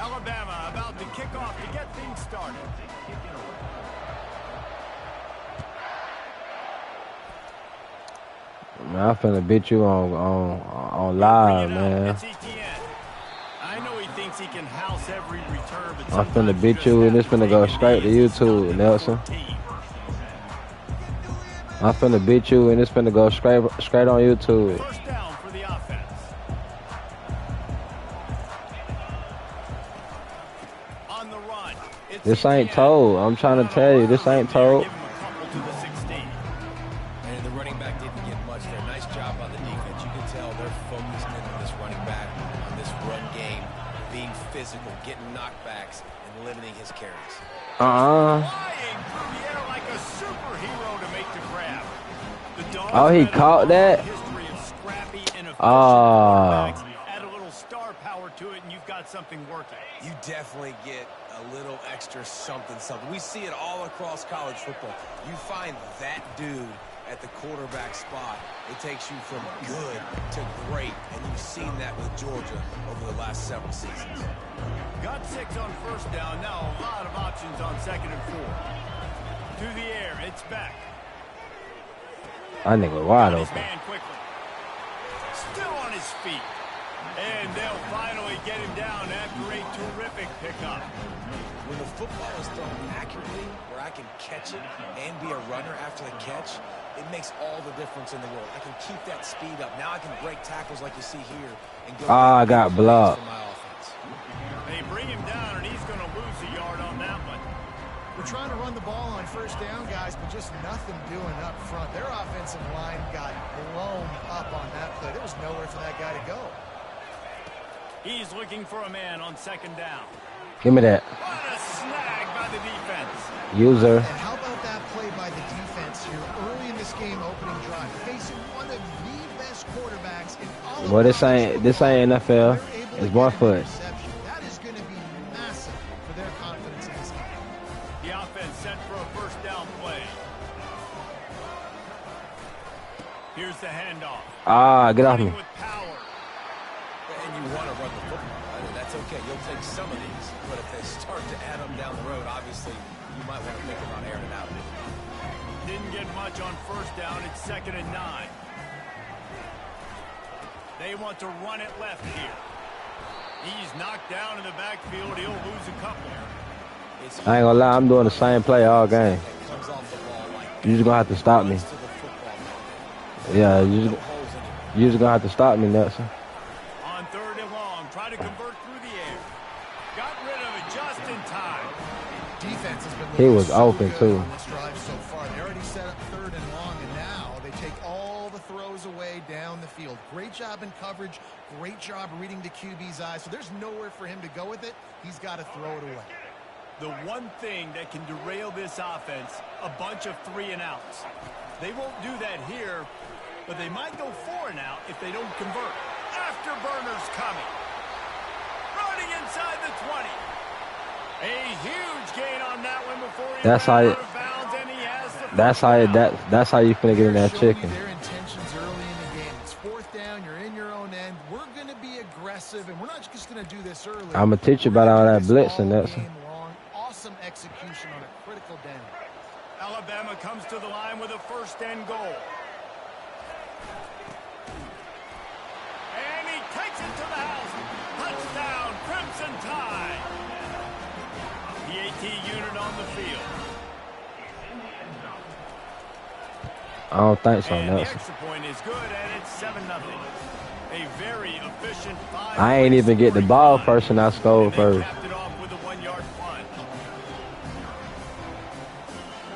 Alabama about to kick off to get things started. Man, I'm finna beat you on live, man. I know he thinks he can house every return, but I'm finna beat you, and it's finna go straight to YouTube, Nelson. I'm finna beat you, and it's finna go straight on YouTube. First down for the offense. On the run. This ain't told. I'm trying to tell you, this ain't told. And the running back didn't get much there. Nice job on the defense. You can tell they're focused in on this running back, on this run game, being physical, getting knockbacks, and limiting his carries. Flying through the air like a superhero to make the grab. Oh, he caught that? Add a little star power to it, and you've got something working. You definitely get a little extra something. We see it all across college football. You find that dude at the quarterback spot, it takes you from good to great, and you've seen that with Georgia over the last several seasons. Got 6 on first down. Now a lot of options on 2nd and 4. To the air, it's back. That nigga wide open. Man quickly. Still on his feet. And they'll finally get him down after a terrific pickup. When the football is thrown accurately, where I can catch it and be a runner after the catch, it makes all the difference in the world. I can keep that speed up. Now I can break tackles like you see here. And go I got blocked. They bring him down, and he's going to lose a yard on that one. We're trying to run the ball on first down, guys, but just nothing doing up front. Their offensive line got blown up on that play. There was nowhere for that guy to go. He's looking for a man on 2nd down. Give me that. What a snag by the defense. User. And how about that play by the defense here early in this game, opening drive, facing one of the best quarterbacks in all of Well, this ain't NFL. It's 1 foot. That is going to be massive for their confidence in this game. The offense set for a first down play. Here's the handoff. Get off me. With power. And you want to run the football. I mean, that's okay. You'll take some of these. But if they start to add them down the road, obviously, you might want to think about airing it out. Didn't get much on first down. It's 2nd and 9. They want to run it left here. He's knocked down in the backfield. He'll lose a couple. I ain't gonna lie, I'm doing the same play all game. You're just gonna have to stop me. Yeah, you're just gonna have to stop me, Nelson. On 3rd and long, try to convert through the air. Got rid of it just in time. Defense has been He was open too. on this drive so far. They already set up 3rd and long, and now they take all the throws away down the field. Great job in coverage. Great job reading the QB's eyes. So there's nowhere for him to go with it. He's got to throw it away. The one thing that can derail this offense, a bunch of 3 and outs. They won't do that here, but they might go 4 and out if they don't convert. Afterburners coming. Running inside the 20. A huge gain on that one before he That's how ran out of bounds, and he has the that's how you finna get in that chicken. Their intentions early in the game. It's 4th down. You're in your own end. We're going to be aggressive, and we're not just going to do this early. I'm gonna teach you about all that blitzing, Nelson. Awesome execution on a critical down. Alabama comes to the line with a 1st and goal. And he takes it to the house. Touchdown, Crimson Tide. PAT unit on the field. I don't think so, And Nelson. the extra point is good, and it's 7-0. A very efficient 5. I ain't even get the ball first, and I scored first. Capped it off with a 1-yard punt.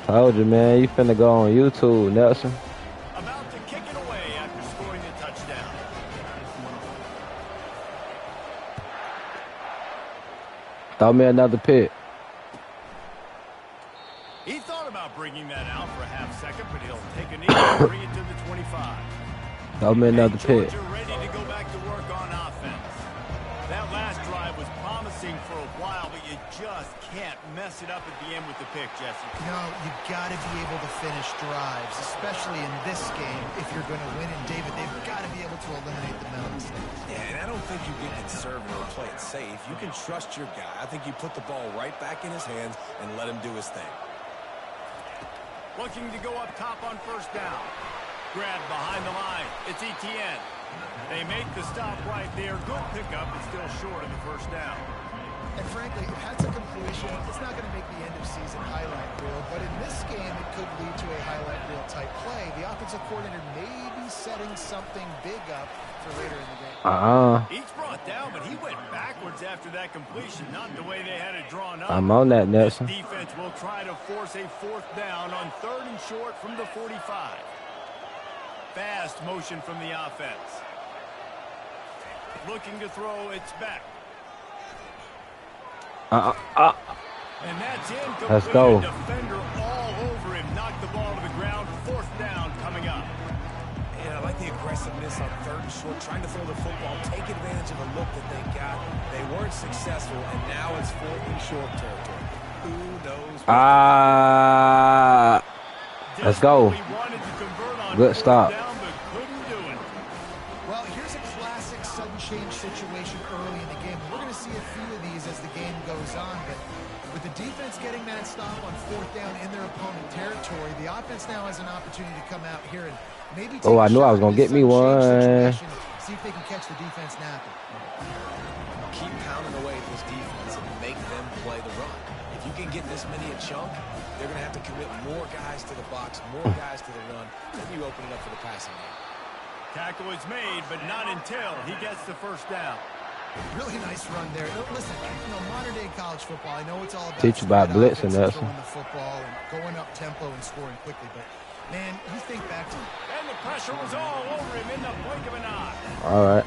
Told you, man. You finna go on YouTube, Nelson. About to kick it away after scoring the touchdown. Throw me another pick. He thought about bringing that out for a half second, but he'll take a knee and bring it to the 25. Throw me another pick. Georgia ready to go back to work on offense. That last drive was promising for a while, but you just can't mess it up at the end with the pick, Jesse. No, you got to be able to finish drives, especially in this game if you're going to win. And, David, they've got to be able to eliminate the mental mistakes. Yeah, and I don't think you get conservative or play it safe. You can trust your guy. I think you put the ball right back in his hands and let him do his thing. Looking to go up top on first down. Grab behind the line. It's Etienne. They make the stop right there. Good pickup, but still short of the first down. And frankly, if that's a completion, it's not going to make the end-of-season highlight reel. But in this game, it could lead to a highlight reel type play. The offensive coordinator may be setting something big up for later in the game. He's brought down, but he went backwards after that completion. Not the way they had it drawn up. I'm on that, Nelson. This defense will try to force a fourth down on 3rd and short from the 45. Fast motion from the offense. Looking to throw, it's back. And that's incomplete. Let's go. Defender all over him. Knocked the ball to the ground. 4th down coming up. Yeah, I like the aggressiveness on 3rd and short, trying to throw the football, take advantage of a look that they got. They weren't successful, and now it's 4th and short territory. Who knows? Let's go. Good stop. Well, here's a classic sudden change situation early in the game. We're going to see a few of these as the game goes on, but with the defense getting that stop on 4th down in their opponent territory, the offense now has an opportunity to come out here and maybe take I knew I was going to get me one. See if they can catch the defense napping. Keep pounding away at this defense and make them play the run. If you can get this many a chunk, they're going to have to commit more guys to the box, more guys to the run, then you open it up for the passing game. Tackle is made, but not until he gets the first down. Really nice run there. Listen, modern-day college football, I know it's all about teach about blitzing, throwing the football and going up tempo and scoring quickly, but, man, you think back to it. And the pressure was all over him in the blink of an eye. All right.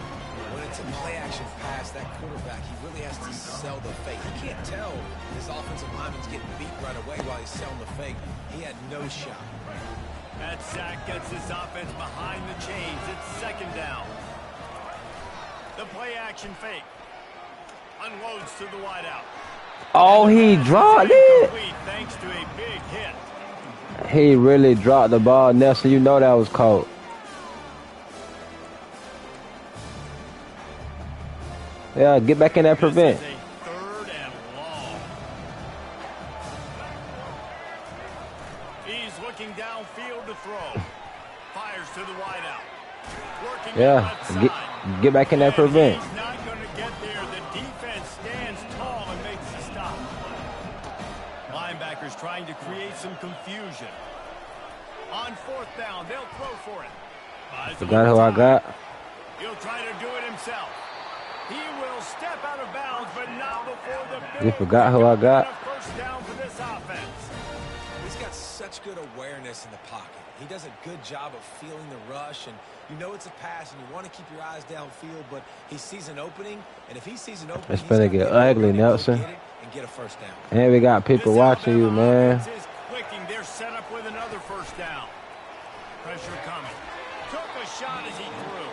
When it's a play-action pass, that quarterback, he really has to sell the fake. He can't tell his offensive lineman's getting beat right away while he's selling the fake. He had no shot. That sack gets this offense behind the chains. It's 2nd down. The play-action fake. Unloads to the wideout. Oh, he dropped it. Thanks to a big hit. He really dropped the ball, Nelson. You know that was cold. Yeah, get back in that prevent. 3rd and long. He's looking downfield to throw. Fires to the wideout. Working Yeah, get back in that prevent. He's not going to get there. The defense stands tall and makes the stop. Linebackers trying to create some confusion. On 4th down, they'll throw for it. Forgot who I got. He'll try to do it himself. He will step out of bounds, but not before the You forgot who I got. First down for this offense. He's got such good awareness in the pocket. He does a good job of feeling the rush, and you know it's a pass, and you want to keep your eyes downfield, but he sees an opening, and if he sees an opening, It's finna get ugly, Nelson. And get a first down. And we got people watching you, man. Is clicking. They're set up with another first down. Pressure coming. Took a shot as he threw.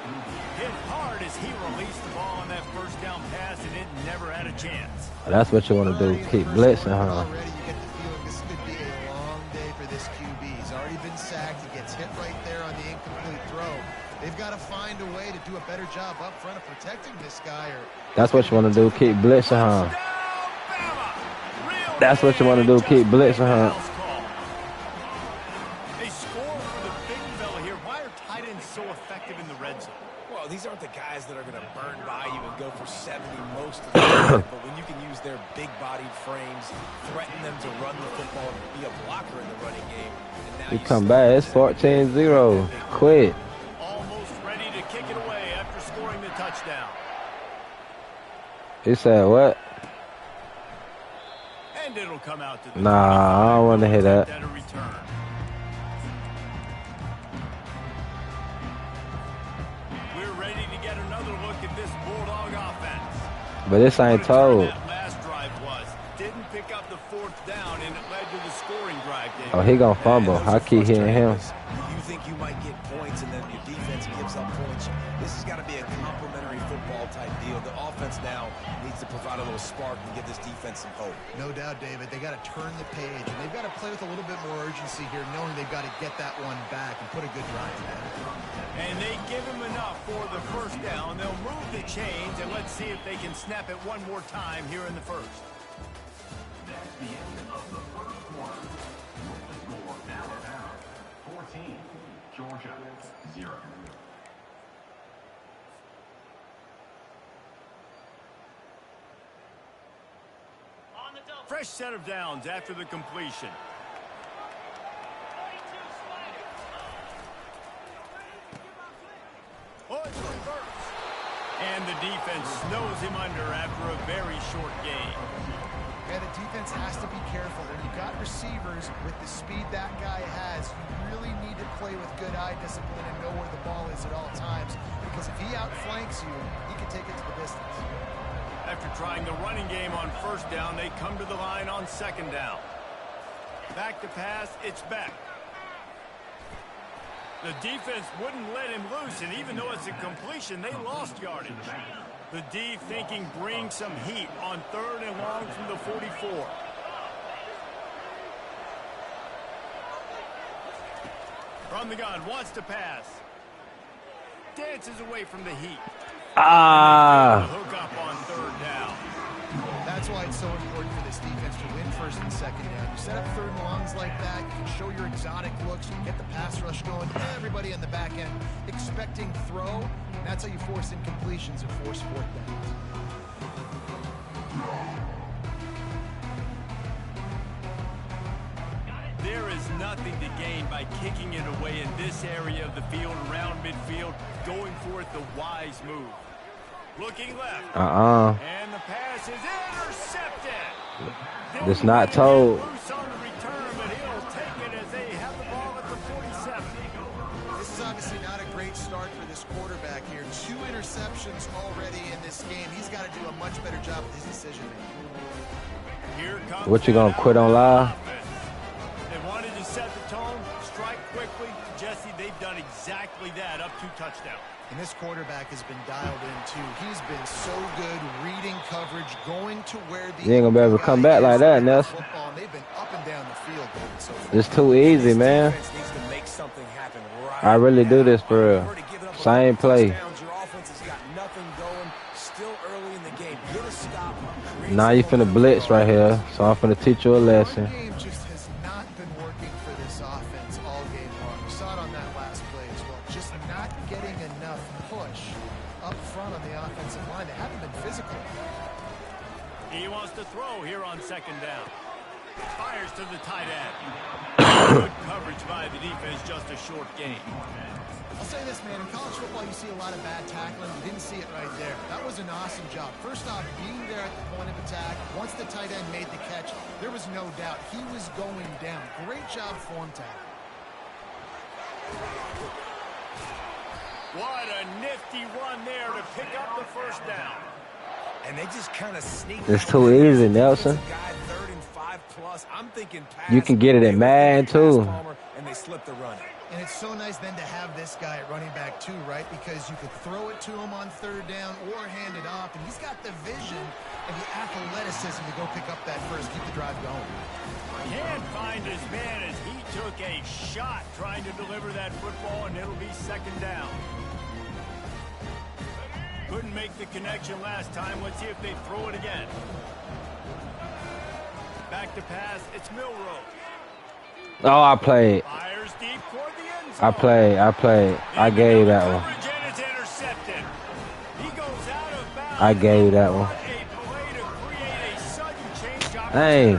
Hit hard as he released the ball on that first down pass, and it never had a chance. That's what you want to do. Keep blitzing, huh? Already you get the feeling this could be a long day for this QB. He's already been sacked. He gets hit right there on the incomplete throw. They've got to find a way to do a better job up front of protecting this guy. That's what you want to do. Keep blitzing, huh? That's what you want to do. Keep blitzing, huh? They score for the big fella here. Why are tight ends so effective in the red zone? Well, these aren't the guys that are going to burn by you and go for 70 most of the time, but when you can use their big-bodied frames, threaten them to run the football and be a blocker in the running game. And now You come back. It's 14-0. Quit. Almost ready to kick it away after scoring the touchdown. He said what? And it'll come out to the Nah, I don't want to hear that. a return. We're ready to get another look at this Bulldog offense. But this ain't told. That last drive was. Didn't pick up the 4th down, and it led to the scoring drive. David. Oh, he gonna fumble. I keep hitting him. You think you might get points, and then your defense gives up points. This has got to be a complimentary football type deal. The offense offense now needs to provide a little spark and give this defense some hope. No doubt, David. They got to turn the page, and they've got to play with a little bit more urgency here, knowing they've got to get that one back and put a good drive in. And they give him enough for the first down. They'll move the chains, and let's see if they can snap it one more time here in the first. That's the end of the first quarter. The score now down 14, Georgia 0. Fresh set of downs after the completion. Oh, it's reverse. And the defense snows him under after a very short game. Yeah, the defense has to be careful. When you've got receivers with the speed that guy has, you really need to play with good eye discipline and know where the ball is at all times. Because if he outflanks you, he can take it to the distance. After trying the running game on first down, they come to the line on second down. Back to pass, it's back. The defense wouldn't let him loose, and even though it's a completion, they lost yardage. The D thinking bring some heat on 3rd and long from the 44. From the gun, wants to pass. Dances away from the heat. Hook up on 3rd down. That's why it's so important for this defense to win 1st and 2nd down. You set up 3rd and longs like that, you can show your exotic looks, you can get the pass rush going, everybody on the back end expecting throw. That's how you force incompletions and force 4th downs. There is nothing to gain by kicking it away in this area of the field, around midfield, going for it the wise move. Looking left. And the pass is intercepted. It's not told. Loose on the return, but he'll take it as they have the ball at the 47. This is obviously not a great start for this quarterback here. 2 interceptions already in this game. He's got to do a much better job with his decision making. Here comes What you gonna quit on live? They wanted to set the tone, strike quickly. Jesse, they've done exactly that, up 2 touchdowns. And this quarterback has been dialed in, too. He's been so good reading coverage, going to where the... You ain't gonna be able to come back like that, Nelson. They've been up and down the field. So It's too easy, man. I really do this for real. Same play. Now you finna blitz right here, so I'm finna teach you a lesson. He wants to throw here on 2nd down. Fires to the tight end. Good coverage by the defense, just a short game. I'll say this, man. In college football, you see a lot of bad tackling. You didn't see it right there. That was an awesome job. First off, being there at the point of attack. Once the tight end made the catch, there was no doubt he was going down. Great job form tackle. What a nifty run there to pick up the first down. And they just kind of sneak. It's too easy, Nelson. You can get it in man, too. And they slip the run. And it's so nice then to have this guy at running back too, right? Because you could throw it to him on 3rd down or hand it off, and he's got the vision and the athleticism to go pick up that first, keep the drive going. Can't find his man as he took a shot trying to deliver that football, and it'll be 2nd down. Couldn't make the connection last time. Let's see if they throw it again. Back to pass. It's Milroe. Oh, I played. Fires deep toward the end zone. I played. I gave that one. He goes out of bounds. I gave that one. Dang.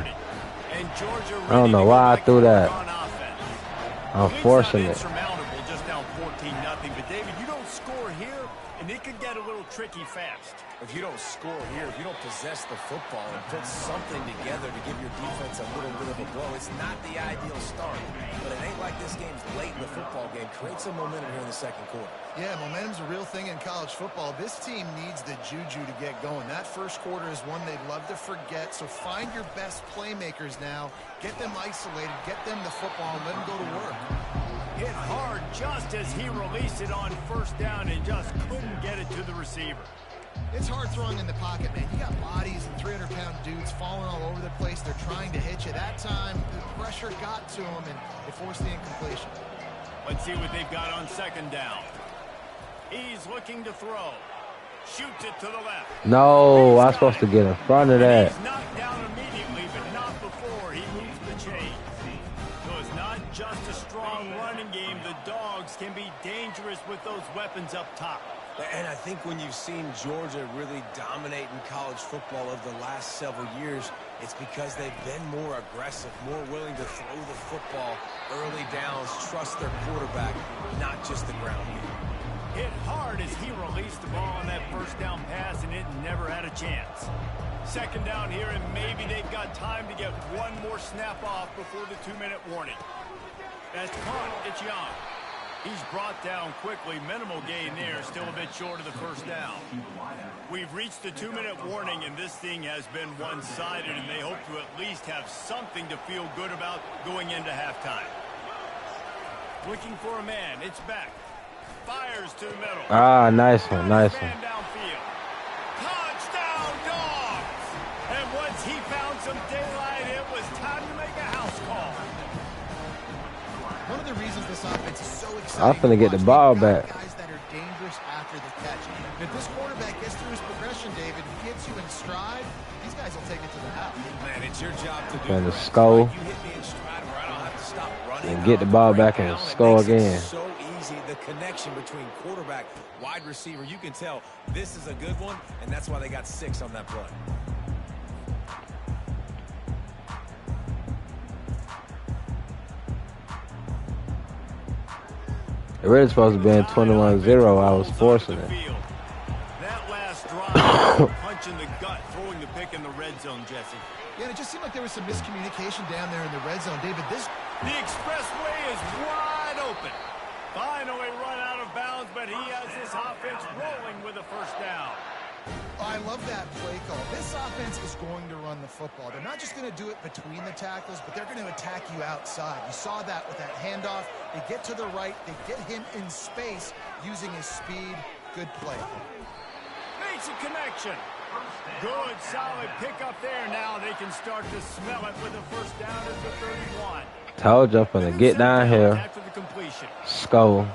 I don't know why I threw that. I'm forcing it. Insurmountable, just down 14-0. But David, you don't score here, and it could get a little tricky fast. If you don't score here, if you don't possess the football and put something together to give your defense a little bit of a blow, it's not the ideal start. But it ain't like this game's late in the football game. Create some momentum here in the 2nd quarter. Yeah, momentum's a real thing in college football. This team needs the juju to get going. That first quarter is one they'd love to forget. So find your best playmakers now. Get them isolated. Get them the football and let them go to work. Hit hard just as he released it on 1st down and just couldn't get it to the receiver. It's hard throwing in the pocket, man. You got bodies and 300-pound dudes falling all over the place. They're trying to hit you. That time, the pressure got to him, and it forced the incompletion. Let's see what they've got on second down. He's looking to throw. Shoots it to the left. No, I'm supposed to get in front of that. He's knocked down immediately, but not before he moves the chain. So it's not just a strong running game. The Dogs can be dangerous with those weapons up top. And I think when you've seen Georgia really dominate in college football over the last several years, it's because they've been more aggressive, more willing to throw the football early downs, trust their quarterback, not just the ground game. Hit hard as he released the ball on that first down pass, and it never had a chance. Second down here, and maybe they've got time to get one more snap off before the 2-minute warning. That's punt. It's Young. He's brought down quickly. Minimal gain there, still a bit short of the first down. We've reached the 2-minute warning, and this thing has been one-sided, and they hope to at least have something to feel good about going into halftime. Looking for a man. It's back. Fires to the middle. Ah, nice one, nice one. Downfield. Touchdown, Dogs! And once he found some daylight, it was time to make a house call. One of the reasons this offense is so exciting. I'm finna get the ball back. Guys that are dangerous after the catch. And if this quarterback gets through his progression, David, and gets you in stride, these guys will take it to the house. Man, it's your job to do And the that. skull. You hit me in stride where I don't have to stop running. And get the ball back and score again. So easy, the connection between quarterback, wide receiver. You can tell this is a good one, and that's why they got 6 on that play. It really supposed to be in 21-0. I was forcing it. That last drive, punch in the gut, throwing the pick in the red zone, Jesse. Yeah, and it just seemed like there was some miscommunication down there in the red zone. David, The expressway is wide open. Finally run out of bounds, but he has this offense rolling with a first down. I love that play call. This offense is going to run the football. They're not just going to do it between the tackles, but they're going to attack you outside. You saw that with that handoff. They get to the right. They get him in space using his speed. Good play. Makes a connection. Good, solid pickup there. Now they can start to smell it with a first down at the 31. Told you I'm finna get down here. After the completion. Skull.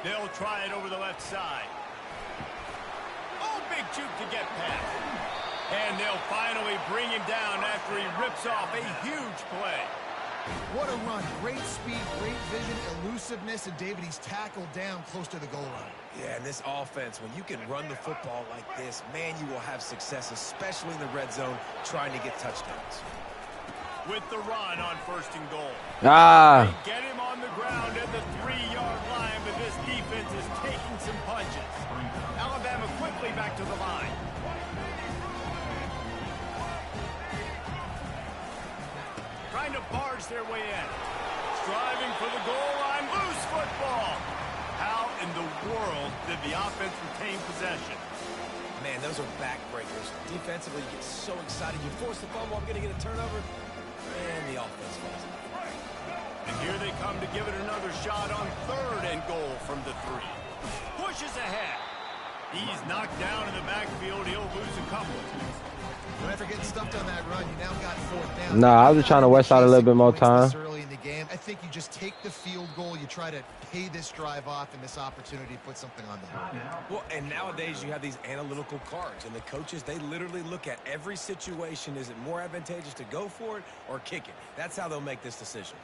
They'll try it over the left side. Oh, big juke to get past. And they'll finally bring him down after he rips off a huge play. What a run. Great speed, great vision, elusiveness, and David, he's tackled down close to the goal line. Yeah, and this offense, when you can run the football like this, man, you will have success, especially in the red zone, trying to get touchdowns. With the run on first and goal. Ah. They get him on the ground at the 3-yard line, but this defense is taking some punches. Alabama quickly back to the line. Trying to barge their way in. Striving for the goal line. Loose football. How in the world did the offense retain possession? Man, those are backbreakers. Defensively, you get so excited. You force the fumble, I'm going to get a turnover. And the offense falls. And here they come to give it another shot on third and goal from the 3. Pushes ahead. He's knocked down in the backfield. He'll lose a couple. After getting stuffed on that run, you now got fourth down. Nah, I was just trying to West out a little bit more time. Early in the game, I think you just take the field goal. You try to pay this drive off and this opportunity to put something on the board. Well, and nowadays you have these analytical cards, and the coaches, they literally look at every situation. Is it more advantageous to go for it or kick it? That's how they'll make this decision.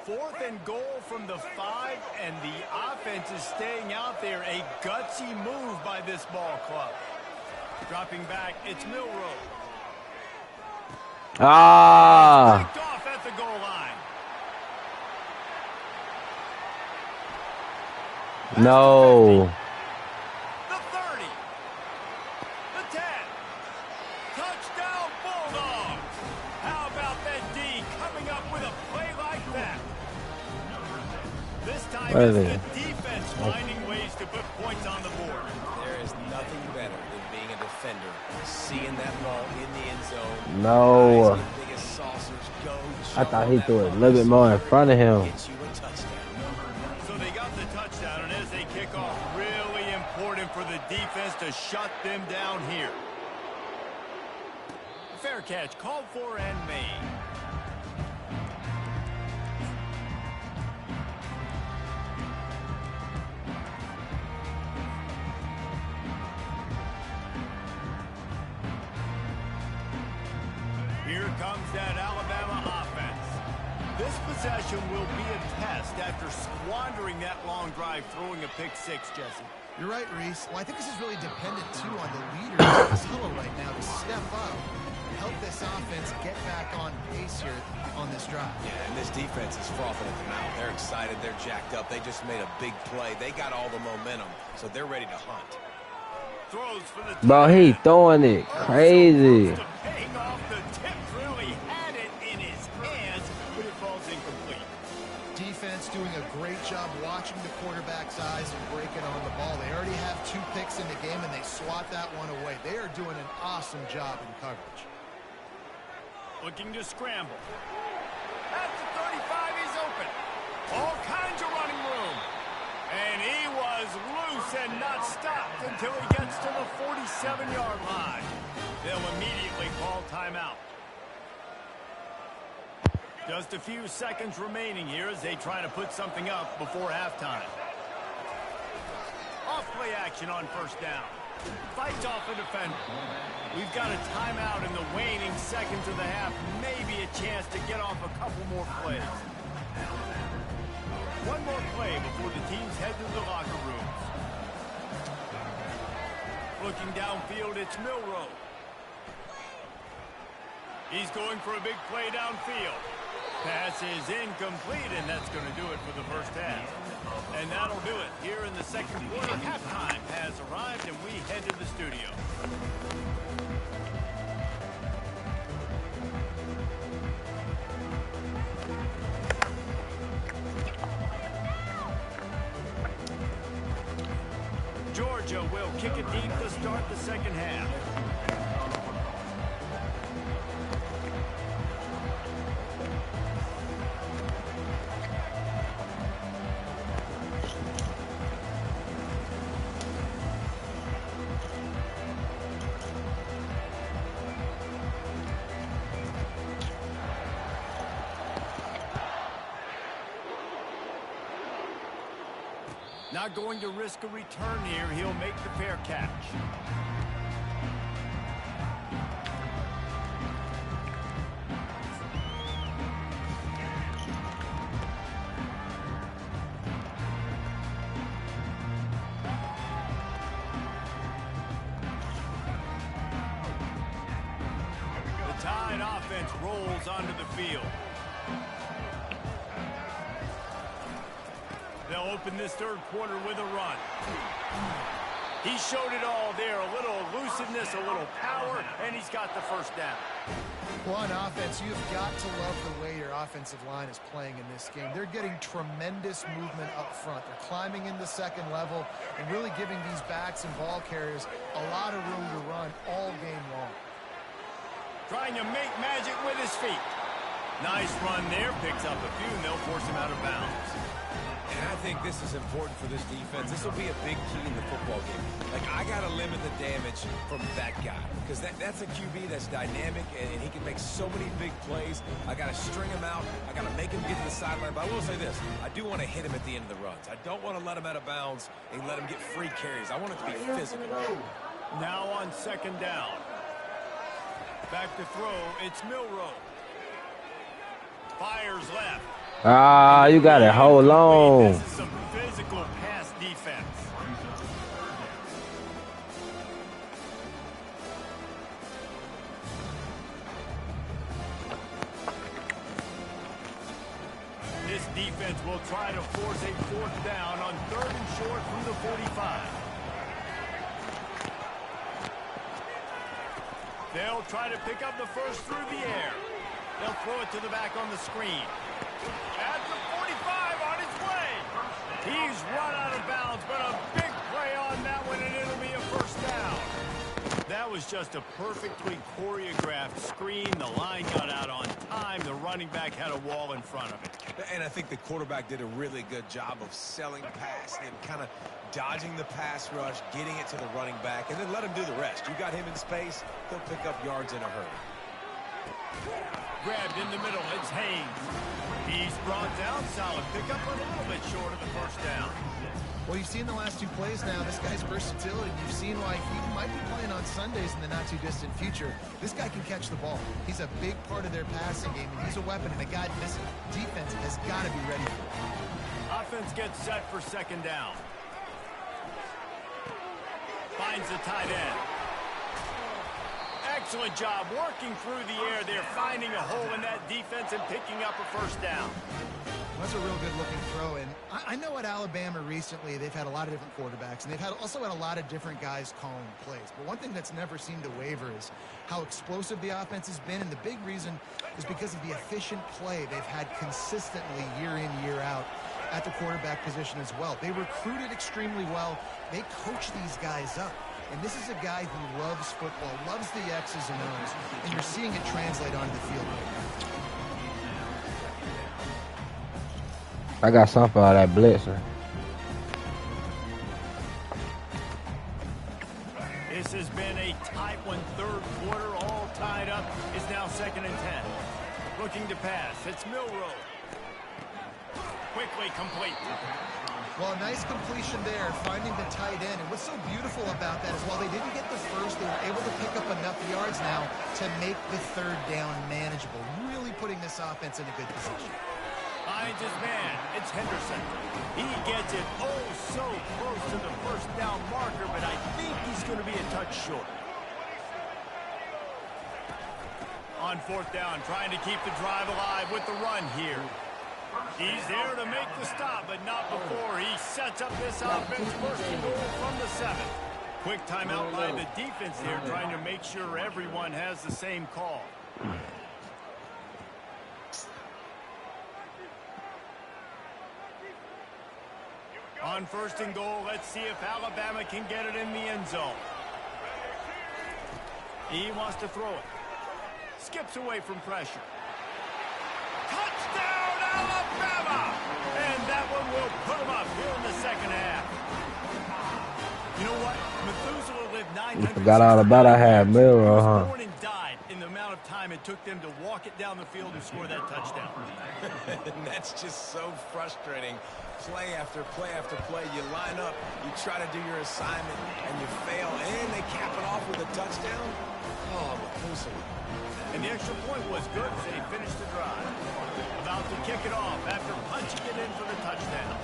Fourth and goal from the 5, and the offense is staying out there. A gutsy move by this ball club. Dropping back, it's Milroe. Ah. Picked off at the goal line. No. The 30. The 10. Touchdown Bulldogs. How about that D coming up with a play like that? This time it's the defense finding ways to put points on the board. There is nothing better than being a defender, seeing that ball in the end zone. No. Biggest sauce I thought he threw it a little bit more in front of him. Gets you a touchdown. So they got the touchdown, and as they kick off, really important for the defense to shut them down here. Fair catch called for and made. Here comes that Alabama offense. This possession will be a test after squandering that long drive, throwing a pick six, Jesse. You're right, Reese. Well, I think this is really dependent, too, on the leaders of this huddle right now to step up and help this offense get back on pace here on this drive. Yeah, and this defense is frothing at the mouth. They're excited. They're jacked up. They just made a big play. They got all the momentum, so they're ready to hunt. Throws for the Bro, he throwing it crazy. Paying off, the tip really had it in his hands, but it falls incomplete. Defense doing a great job watching the quarterback's eyes and breaking on the ball. They already have 2 picks in the game, and they swat that one away. They are doing an awesome job in coverage. Looking to scramble. At the 35, he's open. All kinds of running room. And he was loose and not stopped until he gets to the 47-yard line. They'll immediately call timeout. Just a few seconds remaining here as they try to put something up before halftime. Off play action on first down. Fights off a defender. We've got a timeout in the waning seconds of the half. Maybe a chance to get off a couple more plays. One more play before the teams head to the locker rooms. Looking downfield, it's Milroe. He's going for a big play downfield. Pass is incomplete, and that's going to do it for the first half. And that'll do it. Here in the second quarter, halftime has arrived, and we head to the studio. Georgia will kick it deep to start the second half. Not going to risk a return here. He'll make the fair catch. The Tide offense rolls onto the field. They'll open this third quarter with a run. He showed it all there. A little elusiveness, a little power, and he's got the first down. Well, on offense, you've got to love the way your offensive line is playing in this game. They're getting tremendous movement up front. They're climbing in the second level and really giving these backs and ball carriers a lot of room to run all game long. Trying to make magic with his feet. Nice run there. Picks up a few, and they'll force him out of bounds. And I think this is important for this defense. This will be a big key in the football game. Like, I got to limit the damage from that guy because that's a QB that's dynamic, and he can make so many big plays. I got to string him out. I got to make him get to the sideline. But I will say this. I do want to hit him at the end of the runs. I don't want to let him out of bounds and let him get free carries. I want it to be physical. Now on second down. Back to throw. It's Milroe. Fires left. Ah, you got it. Hold on. This is some physical pass defense. This defense will try to force a fourth down on third and short from the 45. They'll try to pick up the first through the air. They'll throw it to the back on the screen. At the 45 on his way. He's run out of bounds, but a big play on that one, and it'll be a first down. That was just a perfectly choreographed screen. The line got out on time. The running back had a wall in front of it. And I think the quarterback did a really good job of selling past him, kind of dodging the pass rush, getting it to the running back, and then let him do the rest. You got him in space, he'll pick up yards in a hurry. Grabbed in the middle, it's Haynes. He's brought down, solid pickup, a little bit short of the first down. Well, you've seen the last 2 plays now. This guy's versatility. You've seen why he might be playing on Sundays in the not-too-distant future. This guy can catch the ball. He's a big part of their passing game, and he's a weapon, and a guy this defense has got to be ready for. Offense gets set for second down. Finds the tight end. Excellent job working through the air there, finding a hole in that defense and picking up a first down. That's a real good-looking throw, and I know at Alabama recently they've had a lot of different quarterbacks, and they've also had a lot of different guys calling plays. But one thing that's never seemed to waver is how explosive the offense has been, and the big reason is because of the efficient play they've had consistently year in, year out at the quarterback position as well. They recruited extremely well. They coach these guys up. And this is a guy who loves football, loves the X's and O's, and you're seeing it translate onto the field right now. I got some for all that blitzing. This has been a tight one, third quarter, all tied up. It's now 2nd and 10. Looking to pass. It's Milroe. Quickly complete. Well, a nice completion there, finding the tight end. And what's so beautiful about that is while they didn't get the first, they were able to pick up enough yards now to make the third down manageable, really putting this offense in a good position. Finds his man. It's Henderson. He gets it so close to the first down marker, but I think he's going to be a touch short. On 4th down, trying to keep the drive alive with the run here. He's there to make the stop, but not before he sets up this offense. 1st and goal from the 7th. Quick timeout by the defense here, trying to make sure everyone has the same call. On 1st and goal, let's see if Alabama can get it in the end zone. He wants to throw it. Skips away from pressure. Touchdown, Alabama! And that one will put them up here in the second half. You know what? Methuselah lived 900 You forgot all about I had Milroe, huh? Born and died in the amount of time it took them to walk it down the field and score that touchdown. And that's just so frustrating. Play after play after play. You line up, you try to do your assignment, and you fail, and they cap it off with a touchdown. Oh, Methuselah. And the extra point was good as they finished the drive. About to kick it off after punching it in for the touchdown.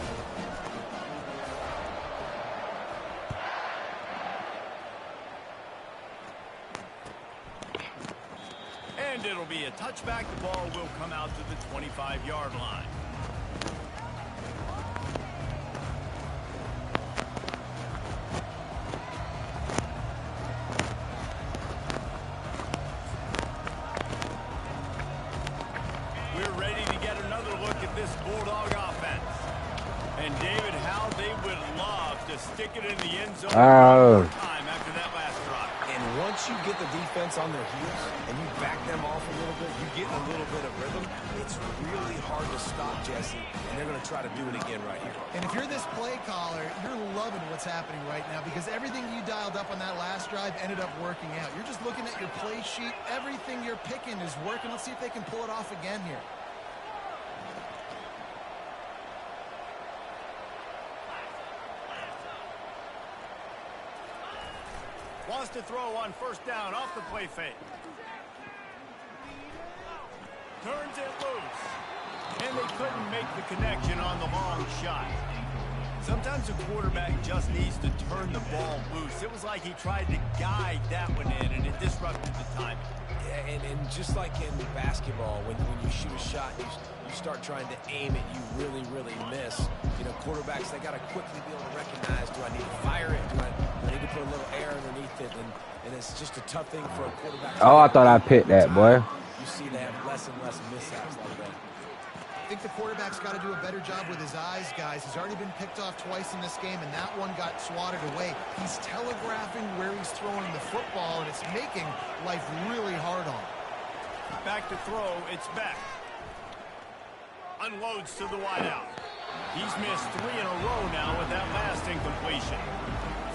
And it'll be a touchback. The ball will come out to the 25-yard line. Stick it in the end zone time after that last drive. And once you get the defense on their heels and you back them off a little bit, you get a little bit of rhythm, it's really hard to stop, Jesse, and they're going to try to do it again right here. And if you're this play caller, you're loving what's happening right now because everything you dialed up on that last drive ended up working out. You're just looking at your play sheet. Everything you're picking is working. Let's see if they can pull it off again here. Wants to throw on 1st down off the play fake. Turns it loose. And they couldn't make the connection on the long shot. Sometimes a quarterback just needs to turn the ball loose. It was like he tried to guide that one in, and it disrupted the timing. Yeah, and just like in basketball, when you shoot a shot, you start trying to aim it, you really, really miss. You know, quarterbacks, they got to quickly be able to recognize, do I need to fire it? Do I need to put a little air underneath it? And it's just a tough thing for a quarterback. Oh, I thought I picked that, boy. You see that less and less mishaps like that. I think the quarterback's got to do a better job with his eyes, guys. He's already been picked off twice in this game, and that one got swatted away. He's telegraphing where he's throwing the football, and it's making life really hard on him. Back to throw, it's back. Unloads to the wideout. He's missed 3 in a row now with that last incompletion.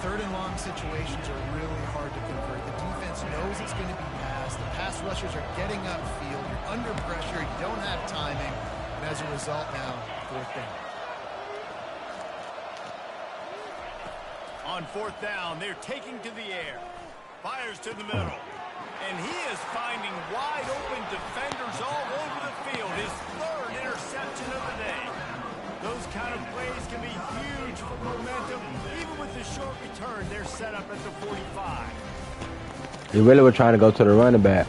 3rd and long situations are really hard to convert. The defense knows it's going to be passed. The pass rushers are getting upfield. You're under pressure. You don't have timing. And as a result now, 4th down. On 4th down, they're taking to the air. Fires to the middle. And he is finding wide open defenders all over the field. His 3rd interception of the day. Those kind of plays can be huge for momentum. Even with the short return, they're set up at the 45. He really was trying to go to the running back.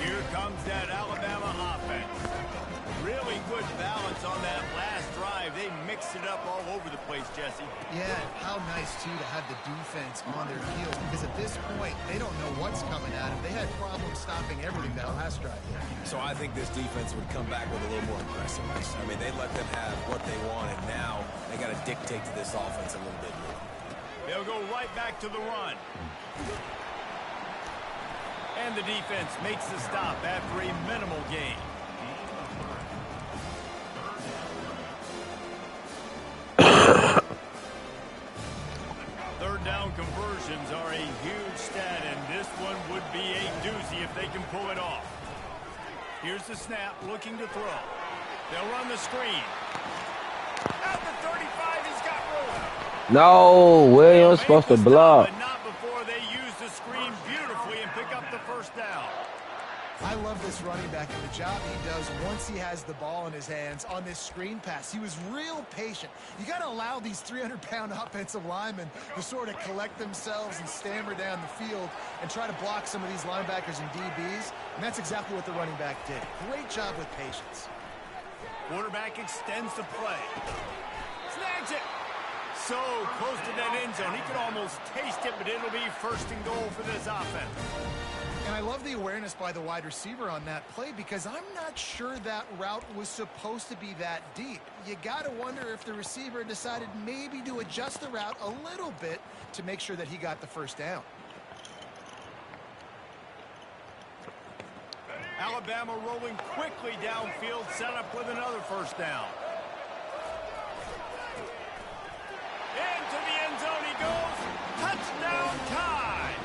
Here comes that Alabama offense. Really good balance on that last drive. They mixed it up all over the place, Jesse. Yeah, how nice, too, to have the defense on their heels, because at this point, they don't know what's coming at them. They had problems stopping everything that last drive. So I think this defense would come back with a little more aggressiveness. I mean, they let them have what they want, and now they got to dictate to this offense a little bit more. They'll go right back to the run. And the defense makes the stop after a minimal gain. Third down conversions are a huge stat, and this one would be a doozy if they can pull it off. Here's the snap, looking to throw. They'll run the screen. At the 35, he's got room. No, Williams supposed to block. But not before they use the screen beautifully and pick up the 1st down. I love this running back and the job he does once he has the ball in his hands on this screen pass. He was real patient. You got to allow these 300-pound offensive linemen to sort of collect themselves and stammer down the field and try to block some of these linebackers and DBs, and that's exactly what the running back did. Great job with patience. Quarterback extends the play. Snags it. So close to that end zone. He could almost taste it, but it'll be 1st and goal for this offense. And I love the awareness by the wide receiver on that play, because I'm not sure that route was supposed to be that deep. You got to wonder if the receiver decided maybe to adjust the route a little bit to make sure that he got the 1st down. Alabama rolling quickly downfield, set up with another 1st down. Into the end zone he goes. Touchdown time.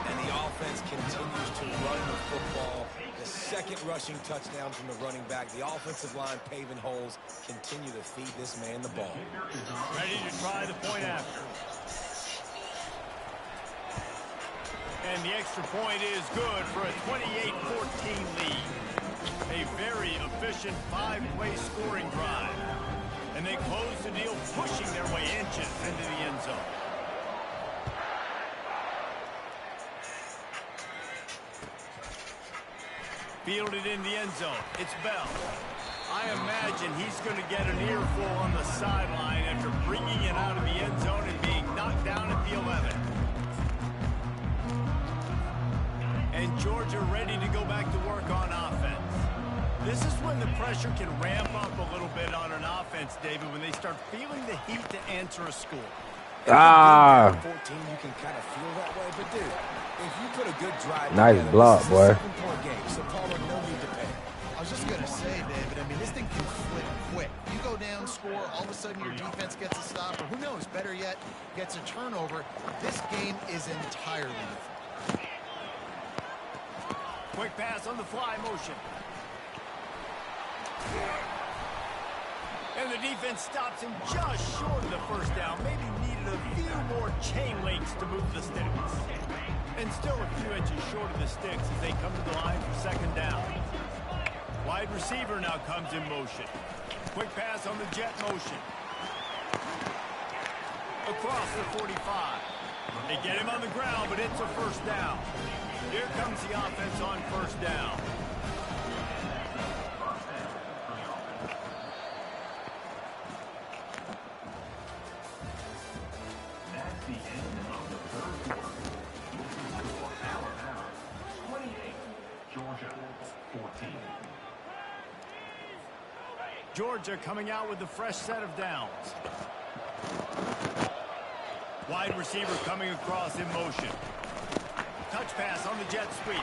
And the offense continues to run the football. The 2nd rushing touchdown from the running back. The offensive line paving holes. Continue to feed this man the ball. Ready to try the point after. And the extra point is good for a 28-14 lead. A very efficient 5-play scoring drive. And they close the deal, pushing their way inches into the end zone. Fielded in the end zone. It's Bell. I imagine he's going to get an earful on the sideline after bringing it out of the end zone and being knocked down at the 11. And Georgia ready to go back to work on offense. This is when the pressure can ramp up a little bit on an offense, David, when they start feeling the heat to answer a score. 14, you can kind of feel that way, but dude, if you put a good drive nice together, block, boy. This is a 7-point game, so Palmer, no need to panic. I was just going to say, David, I mean, this thing can flip quick. You go down, score, all of a sudden your defense gets a stop, or who knows, better yet, gets a turnover. This game is entirely different. Quick pass on the fly motion. And the defense stops him just short of the 1st down. Maybe needed a few more chain links to move the sticks. And still a few inches short of the sticks as they come to the line for 2nd down. Wide receiver now comes in motion. Quick pass on the jet motion. Across the 45. They get him on the ground, but it's a 1st down. Here comes the offense on 1st down. Georgia coming out with a fresh set of downs. Wide receiver coming across in motion. Touch pass on the jet sweep.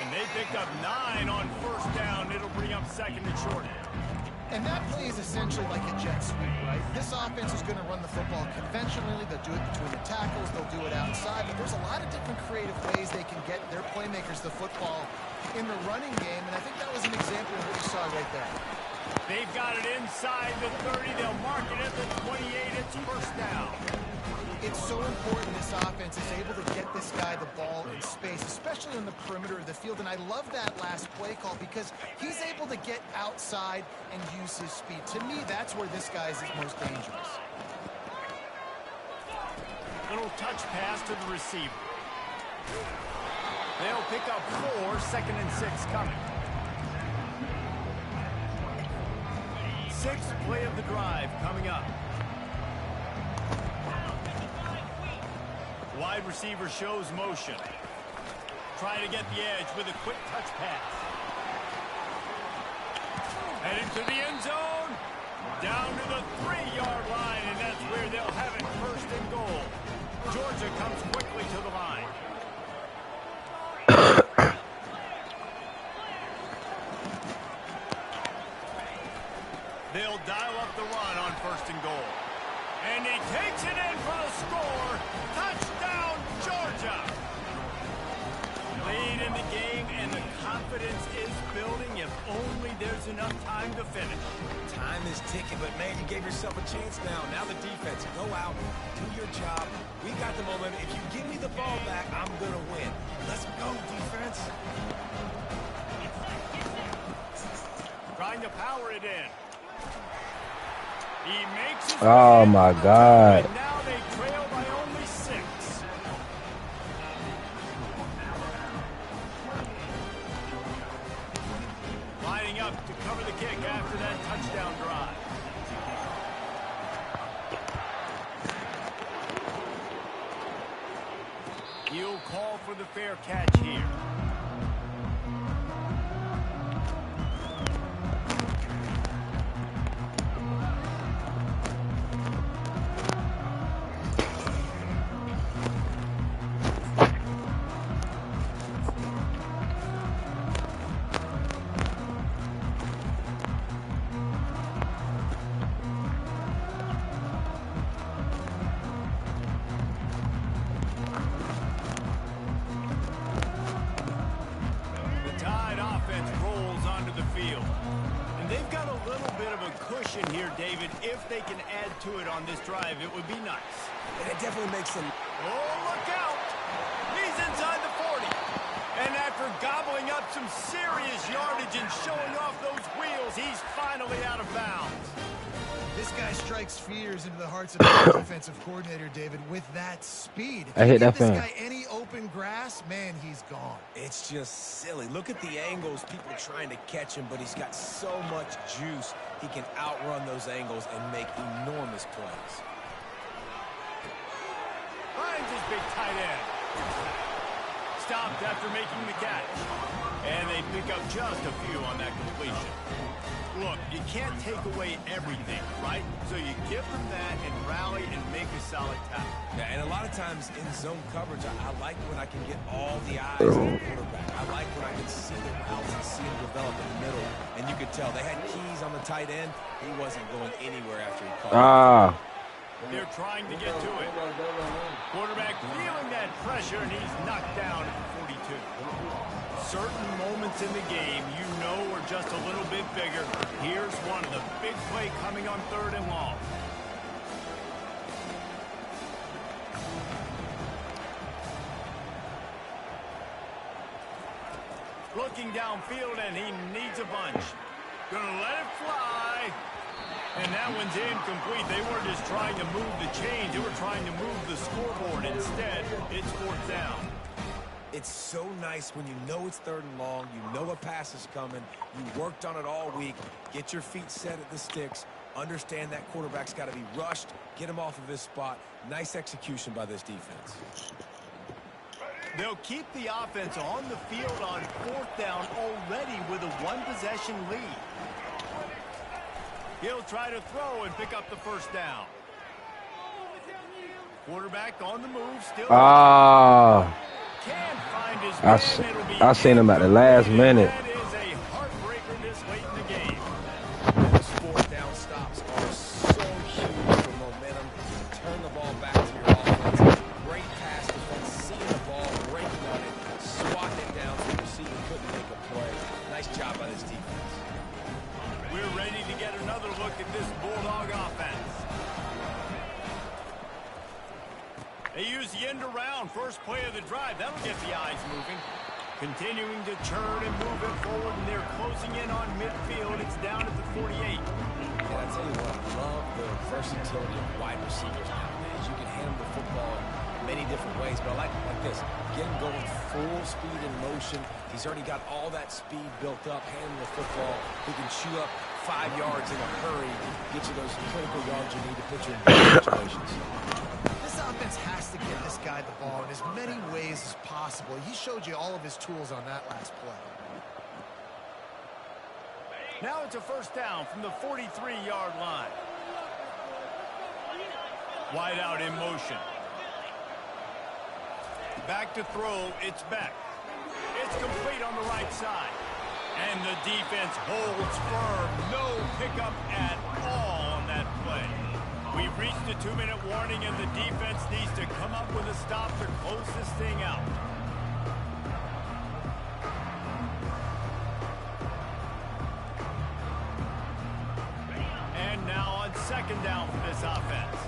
And they picked up 9 on first down. It'll bring up second and short. And that play is essentially like a jet sweep, right? This offense is going to run the football conventionally. They'll do it between the tackles. They'll do it outside. But there's a lot of different creative ways they can get their playmakers the football in the running game. And I think that was an example of what you saw right there. They've got it inside the 30. They'll mark it at the 28. It's first down. It's so important this offense is able to get this guy the ball in space, especially on the perimeter of the field. And I love that last play call because he's able to get outside and use his speed. To me, that's where this guy is most dangerous. Little touch pass to the receiver. They'll pick up 4, second and 6 coming. 6th play of the drive coming up. Wide receiver shows motion. Try to get the edge with a quick touch pass. Headed to the end zone. Down to the 3-yard line, and that's where they'll have it first and goal. Georgia comes quickly to the line. They'll dial up the run on first and goal. And he takes it in for the score. Touchdown, Georgia. Lead in the game, and the confidence is building if only there's enough time to finish. Time is ticking, but, man, you gave yourself a chance now. Now the defense, go out, do your job. We got the momentum. If you give me the ball back, I'm going to win. Let's go, defense. Trying to power it in. He makes his Oh, my God. And now they trail by only 6. Lining up to cover the kick after that touchdown drive. He'll call for the fair catch here. If they can add to it on this drive, it would be nice. And it definitely makes them... Oh, look out! He's inside the 40. And after gobbling up some serious yardage and showing off those wheels, he's finally out of bounds. This guy strikes fears into the hearts of the defensive coordinator, David, with that speed. I hit that Give fan. this guy any open grass, man, he's gone. It's just silly. Look at the angles, people trying to catch him, but he's got so much juice. He can outrun those angles and make enormous plays. Finds his big tight end. Stopped after making the catch. And they pick up just a few on that completion. Look, you can't take away everything, right? So you give them that and rally and make a solid tackle. Yeah, and a lot of times in zone coverage, I like when I can get all the eyes on the quarterback. I like when I can see the routes and see him develop in the middle. And you could tell they had keys on the tight end. He wasn't going anywhere after he caught it. They're trying to get to it. Quarterback feeling that pressure, and he's knocked down at 42. Certain moments in the game you know are just a little bit bigger. Here's one of the big play coming on 3rd and long. Looking downfield, and he needs a bunch. Gonna let it fly. And that one's incomplete. They weren't just trying to move the chains. They were trying to move the scoreboard. Instead, it's 4th down. It's so nice when you know it's 3rd and long, you know a pass is coming, you worked on it all week, get your feet set at the sticks, understand that quarterback's got to be rushed, get him off of his spot. Nice execution by this defense. They'll keep the offense on the field on 4th down already with a 1-possession lead. He'll try to throw and pick up the 1st down. Quarterback on the move, still. Can't find his man. It'll be I seen him at the last minute. That is a heartbreaker this late in the game. Those 4th down stops are so huge for momentum. Turn the ball back to your offense. Great pass defense, seeing the ball, breaking on it, swatting it down so the receiver couldn't make a play. Nice job by this defense. We're ready to get another look at this Bulldog offense. They use the end around, first play of the drive. That'll get the eyes moving. Continuing to churn and move it forward, and they're closing in on midfield. It's down at the 48. And I tell you what, I love the versatility of wide receivers nowadays. You can hand them the football in many different ways, but I like this. Get him going full speed in motion. He's already got all that speed built up, handing the football. He can chew up 5 yards in a hurry, get you those critical yards you need to put you in good situations. This offense has to get this guy the ball in as many ways as possible. He showed you all of his tools on that last play. Now it's a 1st down from the 43-yard line. Wide out in motion. Back to throw, it's Beck. It's complete on the right side. And the defense holds firm. No pickup at all on that play. We've reached the 2-minute warning, and the defense needs to come up with a stop to close this thing out. And now on 2nd down for this offense.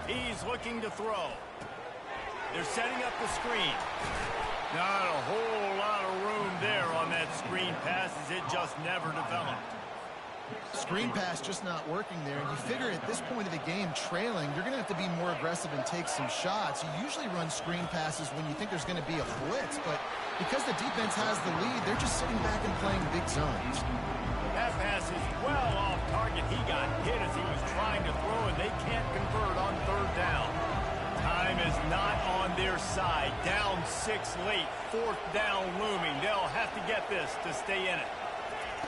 He's looking to throw. They're setting up the screen. Not a whole lot of room there on that screen pass as it just never developed. Screen pass just not working there, and you figure at this point of the game, trailing, you're going to have to be more aggressive and take some shots. You usually run screen passes when you think there's going to be a blitz, but because the defense has the lead, they're just sitting back and playing big zones. That pass is well off target. He got hit as he was trying to throw, and they can't convert on 3rd down. Time is not on their side. Down 6 late. 4th down looming. They'll have to get this to stay in it.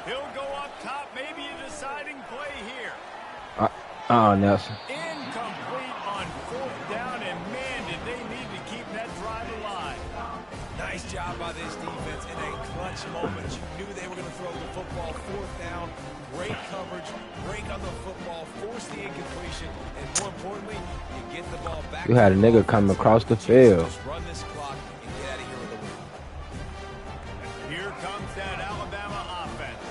He'll go up top. Maybe a deciding play here. Nelson. Incomplete on 4th down, and man, did they need to keep that drive alive. Nice job by this defense in a clutch moment. You knew they were going to throw the football 4th down. Great coverage, break on the football, force the incompletion, and more importantly, you get the ball back. You had a nigga coming across the field. Just run this clock and get out of here with a win. Here comes that Alabama offense.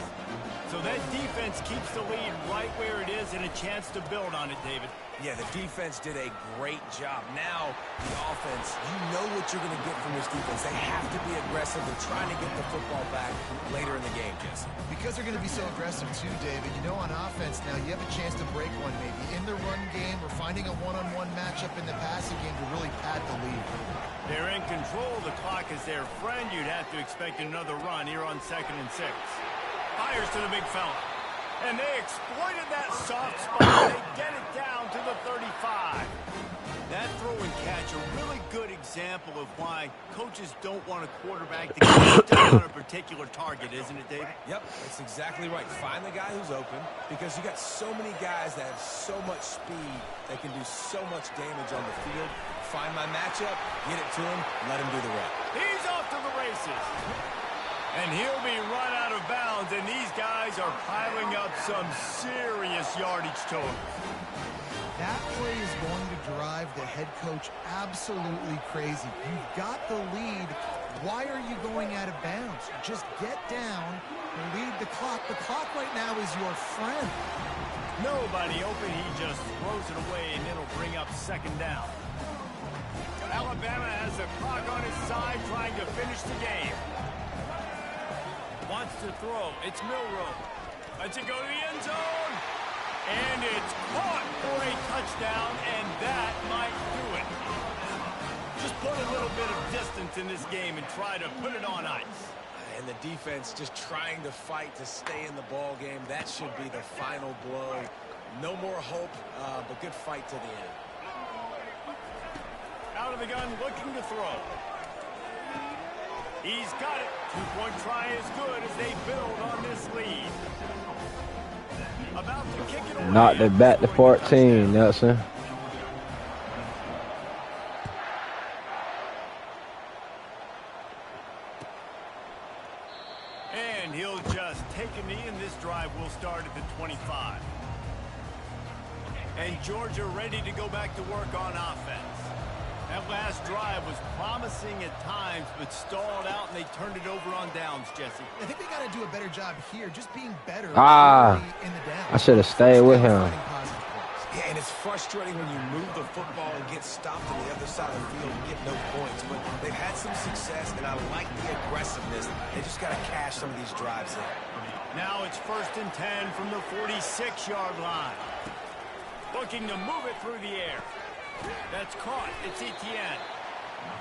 So that defense keeps the lead right where it is and a chance to build on it, David. Yeah, the defense did a great job. Now, the offense, you know what you're going to get from this defense. They have to be aggressive. They're trying to get the football back later in the game, Jesse. Because they're going to be so aggressive too, David, you know, on offense now you have a chance to break one maybe in the run game or finding a one-on-one matchup in the passing game to really pad the lead. They're in control. The clock is their friend. You'd have to expect another run here on 2nd and 6. Fires to the big fella. And they exploited that soft spot. They get it down to the 35. That throw and catch, a really good example of why coaches don't want a quarterback to get down on a particular target, isn't it, David? Yep, that's exactly right. Find the guy who's open because you got so many guys that have so much speed that can do so much damage on the field. Find my matchup, get it to him, let him do the rest. He's off to the races. And he'll be run out of bounds, and these guys are piling up some serious yardage totals. That play is going to drive the head coach absolutely crazy. You've got the lead. Why are you going out of bounds? Just get down, lead the clock. The clock right now is your friend. Nobody open. He just throws it away, and it'll bring up 2nd down. Alabama has the clock on his side, trying to finish the game. Wants to throw. It's Milroe. Lets it go to the end zone. And it's caught for a touchdown, and that might do it. Just put a little bit of distance in this game and try to put it on ice. And the defense just trying to fight to stay in the ball game. That should be the final blow. No more hope, but good fight to the end. out of the gun looking to throw. He's got it. Two-point try is good as they build on this lead. About to kick it away. Knocked it back to 14, Nelson. And he'll just take a knee, and this drive will start at the 25. And Georgia ready to go back to work on offense. That last drive was promising at times, but stalled out, and they turned it over on downs, Jesse. I think they got to do a better job here, just being better in the downs. I should have stayed with him. Yeah, and it's frustrating when you move the football and get stopped on the other side of the field and get no points. But they've had some success, and I like the aggressiveness. They just got to cash some of these drives in. Now it's 1st and 10 from the 46-yard line. Looking to move it through the air. That's caught. It's Etienne.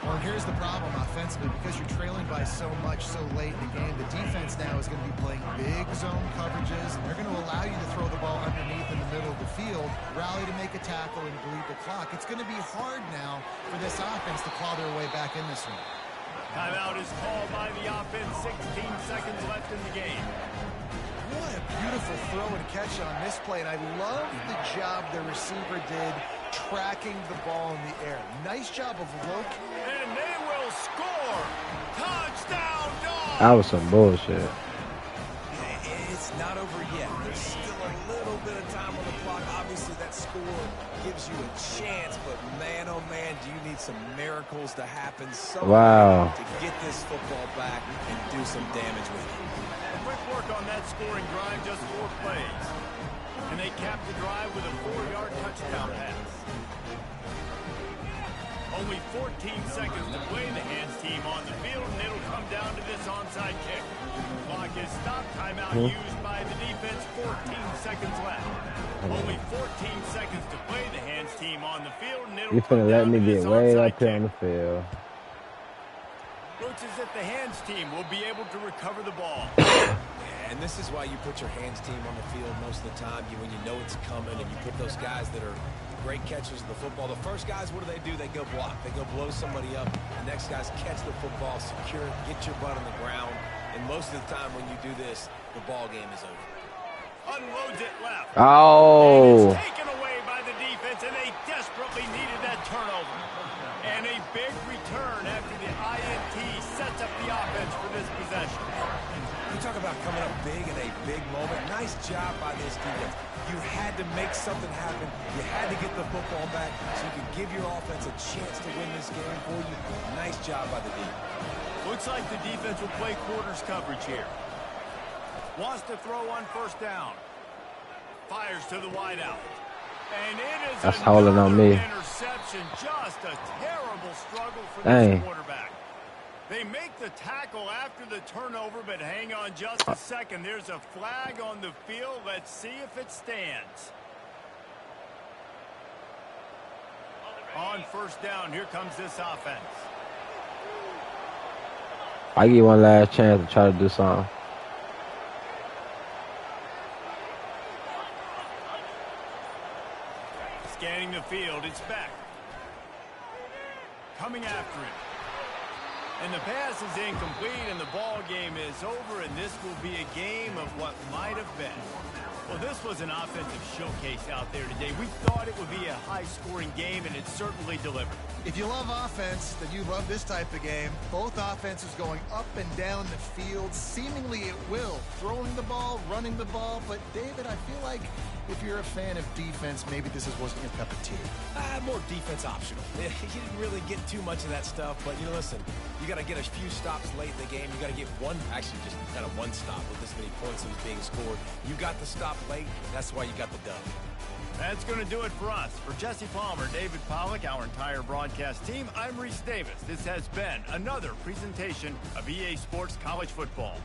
Well, here's the problem offensively. Because you're trailing by so much so late in the game, the defense now is going to be playing big zone coverages, and they're going to allow you to throw the ball underneath in the middle of the field, rally to make a tackle, and bleed the clock. It's going to be hard now for this offense to claw their way back in this one. Timeout is called by the offense. 16 seconds left in the game. What a beautiful throw and catch on this play, and I love the job the receiver did tracking the ball in the air. Nice job of locating. And they will score. Touchdown, Dog. That was some bullshit. It's not over yet. There's still a little bit of time on the clock. Obviously, that score gives you a chance, but man, oh man, do you need some miracles to happen to get this football back and do some damage with it. Quick work on that scoring drive, just 4 plays. And they capped the drive with a 4-yard touchdown pass. Only 14 seconds to play. The hands team on the field, and it'll come down to this onside kick. Clock is stopped. Timeout used by the defense. 14 seconds left. Only 14 seconds to play. The hands team on the field, and it'll You come finna let down me to get this way onside up here on kick. the field. Looks as if the hands team will be able to recover the ball. And this is why you put your hands team on the field most of the time. When you know it's coming, and you put those guys that are great catchers of the football. The first guys, what do? They go block. They go blow somebody up. The next guys catch the football, secure it, get your butt on the ground. And most of the time when you do this, the ball game is over. Unloads it left. Oh. And it's taken away by the defense, and they desperately needed that turnover. And a big return after the INT sets up the offense for this possession. You talk about coming up big in a big moment. Nice job by this defense. You had to make something happen. You had to get the football back so you could give your offense a chance to win this game for you. Nice job by the defense. Looks like the defense will play quarters coverage here. Wants to throw on 1st down. Fires to the wideout. And it is That's holding on me. Interception. Just a terrible struggle for Dang. this quarterback. They make the tackle after the turnover, but hang on just a second. There's a flag on the field. Let's see if it stands. On 1st down, here comes this offense. I give you one last chance to try to do something. Scanning the field, it's back. Coming after him. And the pass is incomplete, and the ball game is over, and this will be a game of what might have been. Well, this was an offensive showcase out there today. We thought it would be a high-scoring game, and it certainly delivered. If you love offense, then you love this type of game. Both offenses going up and down the field, seemingly at will. Throwing the ball, running the ball. But, David, I feel like if you're a fan of defense, maybe this wasn't your cup of tea. More defense optional. You didn't really get too much of that stuff, but, listen, you got to get a few stops late in the game. You got to get one, actually just kind of one stop with this many points that was being scored. You got the stop late. That's why you got the dub. That's going to do it for us. For Jesse Palmer, David Pollack, our entire broadcast team, I'm Reese Davis. This has been another presentation of EA Sports College Football.